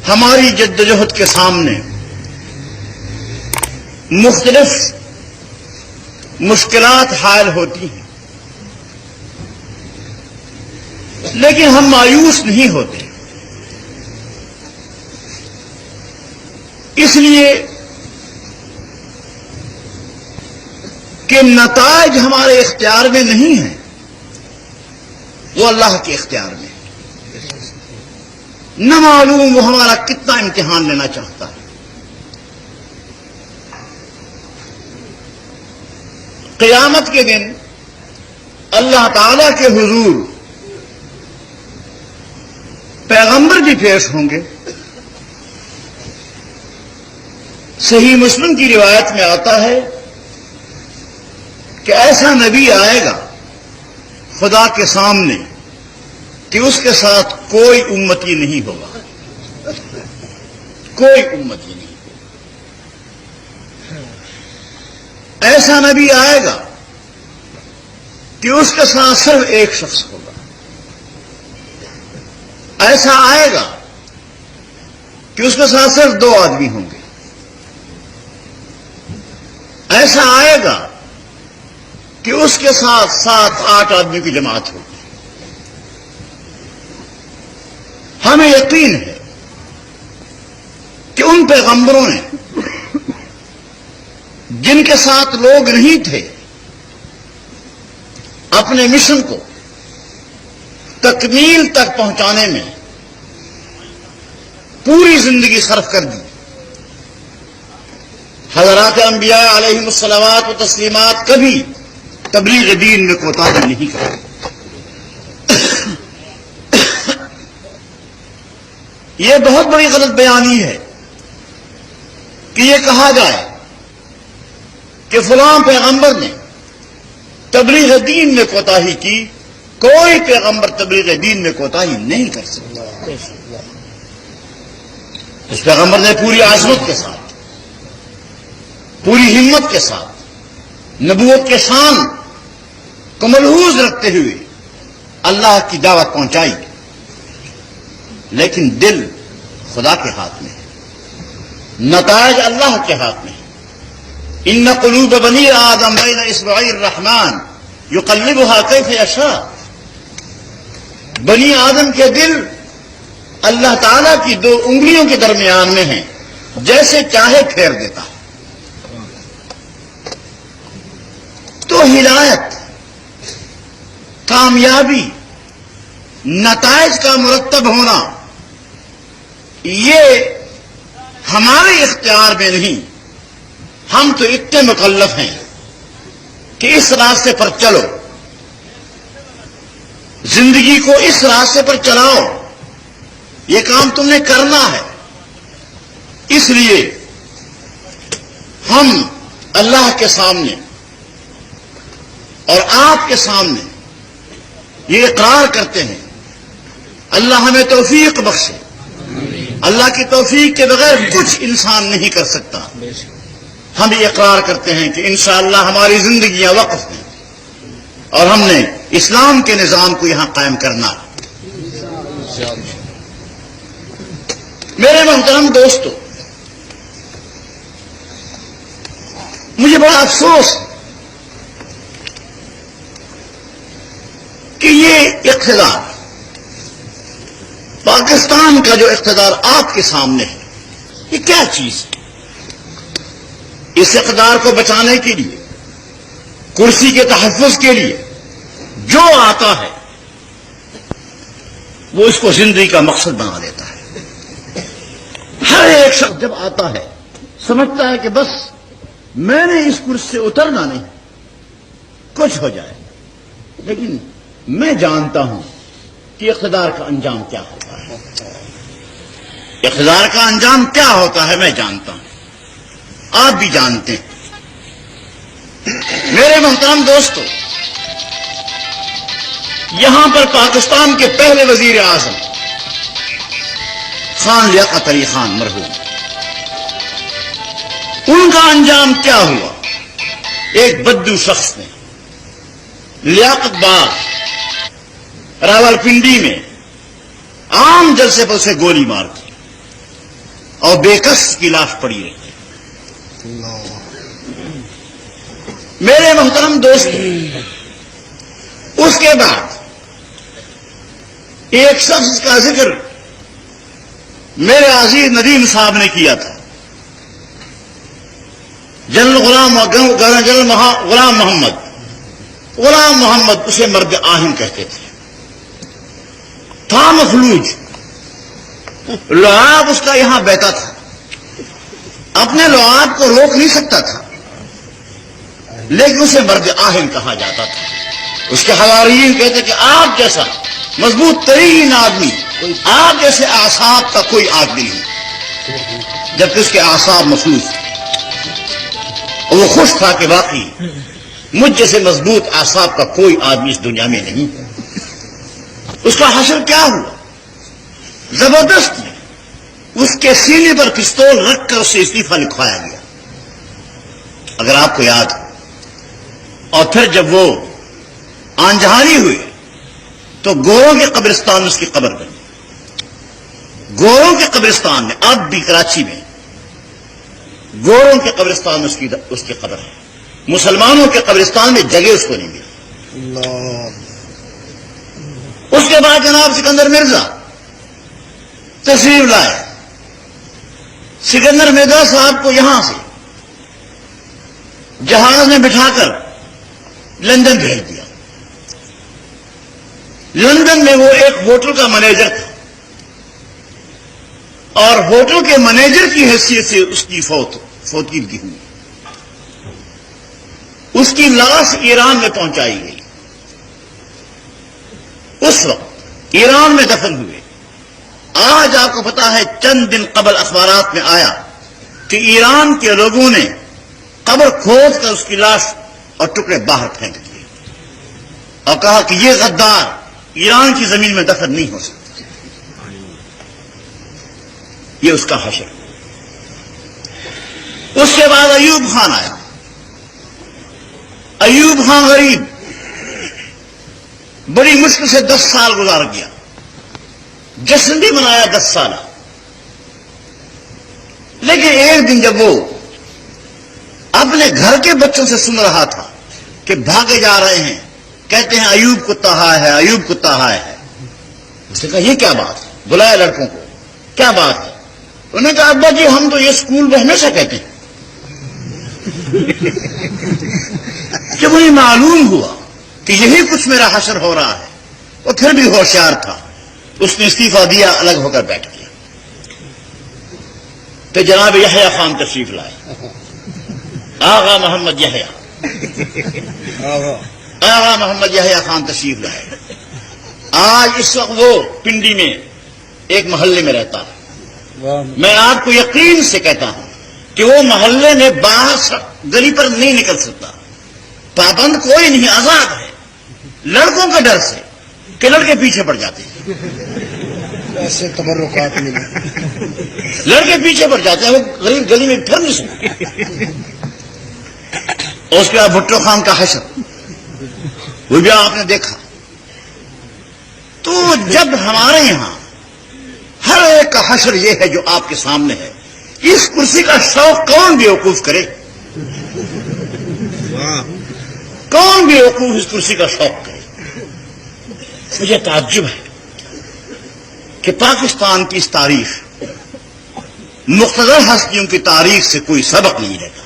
ہماری جدوجہد کے سامنے مختلف مشکلات حائل ہوتی ہیں، لیکن ہم مایوس نہیں ہوتے، اس لیے کہ نتائج ہمارے اختیار میں نہیں ہیں، وہ اللہ کے اختیار میں ہے۔ نہ معلوم وہ ہمارا کتنا امتحان لینا چاہتا ہے۔ قیامت کے دن اللہ تعالی کے حضور پیغمبر بھی پیش ہوں گے۔ صحیح مسلم کی روایت میں آتا ہے کہ ایسا نبی آئے گا خدا کے سامنے کہ اس کے ساتھ کوئی امتی نہیں ہوگا، کوئی امتی نہیں ہوگا۔ ایسا نبی آئے گا کہ اس کے ساتھ صرف ایک شخص ہوگا۔ ایسا آئے گا کہ اس کے ساتھ صرف 2 آدمی ہوں گے۔ ایسا آئے گا کہ اس کے ساتھ 7-8 آدمی کی جماعت ہوگی۔ ہمیں یقین ہے کہ ان پیغمبروں نے جن کے ساتھ لوگ نہیں تھے اپنے مشن کو تکمیل تک پہنچانے میں پوری زندگی صرف کر دی۔ حضرات انبیاء علیہم الصلوات و تسلیمات کبھی تبلیغ دین میں کوتاہی نہیں کرتے۔ یہ بہت بڑی غلط بیانی ہے کہ یہ کہا جائے کہ فلاں پیغمبر نے تبلیغ دین میں کوتاہی کی۔ کوئی پیغمبر تبلیغ دین میں کوتاہی نہیں کر سکتا۔ اس پیغمبر نے پوری عظمت کے ساتھ، پوری ہمت کے ساتھ نبوت کے شان کو ملحوظ رکھتے ہوئے اللہ کی دعوت پہنچائی، لیکن دل خدا کے ہاتھ میں ہے، نتائج اللہ کے ہاتھ میں ہے۔ ان قلوب بنی آدم بین اصبعی الرحمن یقلبها کیف یشاء۔ بنی آدم کے دل اللہ تعالیٰ کی 2 انگلیوں کے درمیان میں ہیں، جیسے چاہے پھیر دیتا ہے۔ تو ہدایت، کامیابی، نتائج کا مرتب ہونا یہ ہمارے اختیار میں نہیں۔ ہم تو اتنے مکلف ہیں کہ اس راستے پر چلو، زندگی کو اس راستے پر چلاؤ، یہ کام تم نے کرنا ہے۔ اس لیے ہم اللہ کے سامنے اور آپ کے سامنے یہ اقرار کرتے ہیں، اللہ ہمیں توفیق بخشے۔ اللہ کی توفیق کے بغیر کچھ انسان نہیں کر سکتا۔ ہم یہ اقرار کرتے ہیں کہ انشاءاللہ ہماری زندگیاں وقف ہیں اور ہم نے اسلام کے نظام کو یہاں قائم کرنا ہے۔ میرے محترم دوستو، مجھے بڑا افسوس ہے کہ یہ اقتدار، پاکستان کا جو اقتدار آپ کے سامنے ہے، یہ کیا چیز ہے؟ اس اقتدار کو بچانے کے لیے، کرسی کے تحفظ کے لیے جو آتا ہے وہ اس کو زندگی کا مقصد بنا دیتا ہے۔ ہر ایک شخص جب آتا ہے سمجھتا ہے کہ بس میں نے اس کرسی سے اترنا نہیں، کچھ ہو جائے، لیکن میں جانتا ہوں کہ اقتدار کا انجام کیا ہوتا ہے۔ اقتدار کا انجام کیا ہوتا ہے میں جانتا ہوں، آپ بھی جانتے ہیں۔ میرے محترم دوستو، یہاں پر پاکستان کے پہلے وزیر اعظم خان لیاقت علی خان مرحوم، ان کا انجام کیا ہوا؟ ایک بدو شخص نے لیاقت باغ راولپنڈی میں عام جلسے پر اسے گولی مار دی۔ اور بےکس کی لاش پڑی رہتی ہے۔ میرے محترم دوست، اس کے بعد ایک شخص کا ذکر میرے عزیز ندیم صاحب نے کیا تھا، جنرل غلام محمد۔ غلام محمد اسے مرد آہن کہتے تھے، تھا مخلوج، لعاب اس کا یہاں بہتا تھا، اپنے لعاب کو روک نہیں سکتا تھا، لیکن اسے مرد آہن کہا جاتا تھا۔ اس کے حواریین کہتے کہ آپ جیسا مضبوط ترین آدمی، آپ جیسے اعصاب کا کوئی آدمی نہیں، جبکہ اس کے اعصاب مفلوج تھے۔ وہ خوش تھا کہ واقعی مجھ جیسے مضبوط اعصاب کا کوئی آدمی اس دنیا میں نہیں۔ اس کا حشر کیا ہوا؟ زبردست اس کے سینے پر پستول رکھ کر اسے استعفیٰ لکھوایا گیا، اگر آپ کو یاد ہو۔ اور پھر جب وہ آنجہانی ہوئے تو گوروں کے قبرستان میں اس کی قبر بنی۔ گوروں کے قبرستان میں، اب بھی کراچی میں گوروں کے قبرستان میں اس کی قبر ہے، مسلمانوں کے قبرستان میں جگہ اس کو نہیں ملی۔ اس کے بعد جناب سکندر مرزا تشریف لائے۔ سکندر مرزا صاحب کو یہاں سے جہاز میں بٹھا کر لندن بھیج دیا۔ لندن میں وہ ایک ہوٹل کا مینیجر تھا، اور ہوٹل کے مینیجر کی حیثیت سے اس کی فوتگی ہوئی۔ اس کی لاش ایران میں پہنچائی گئی۔ اس وقت ایران میں دفن ہوئے۔ آج آپ کو پتا ہے چند دن قبل اخبارات میں آیا کہ ایران کے لوگوں نے قبر کھود کر اس کی لاش اور ٹکڑے باہر پھینک دیے اور کہا کہ یہ غدار ایران کی زمین میں دفن نہیں ہو سکتا۔ یہ اس کا حشر۔ اس کے بعد ایوب خان آیا۔ ایوب خان غریب، بڑی مشکل سے 10 سال گزار گیا، جشن بھی منایا 10 سالہ، لیکن ایک دن جب وہ اپنے گھر کے بچوں سے سن رہا تھا کہ بھاگے جا رہے ہیں، کہتے ہیں ایوب کتا ہائے ہے، ایوب کتا ہائے ہے، اس نے کہا یہ کیا بات ہے؟ بلایا لڑکوں کو، کیا بات ہے؟ انہوں نے کہا ابا جی ہم تو یہ اسکول میں ہمیشہ کہتے ہیں۔ جب انہیں معلوم ہوا کہ یہی کچھ میرا حشر ہو رہا ہے، وہ پھر بھی ہوشیار تھا، اس نے استعفیٰ دیا، الگ ہو کر بیٹھ گیا۔ تو جناب یحییٰ خان تشریف لائے، آغا محمد یحییٰ، آغا محمد یحییٰ خان تشریف لائے۔ آج اس وقت وہ پنڈی میں ایک محلے میں رہتا ہے۔ میں آپ کو یقین سے کہتا ہوں کہ وہ محلے میں باہر گلی پر نہیں نکل سکتا، پابند کوئی نہیں، آزاد ہے، لڑکوں کے ڈر سے کہ لڑکے پیچھے پڑ جاتے ہیں، ایسے تبرکات ملے، لڑکے پیچھے پڑ جاتے ہیں، وہ غریب گلی میں پھر نہیں سکتے۔ اور اس کے بعد بھٹو خان کا حشر، وہ بھی آپ نے دیکھا۔ تو جب ہمارے یہاں ہر ایک کا حشر یہ ہے جو آپ کے سامنے ہے، اس کرسی کا شوق کون بیوقوف کرے؟ کون بیوقوف اس کرسی کا شوق کرے؟ مجھے تعجب ہے کہ پاکستان کی اس تاریخ، مقتدر ہستیوں کی تاریخ سے کوئی سبق نہیں رہتا۔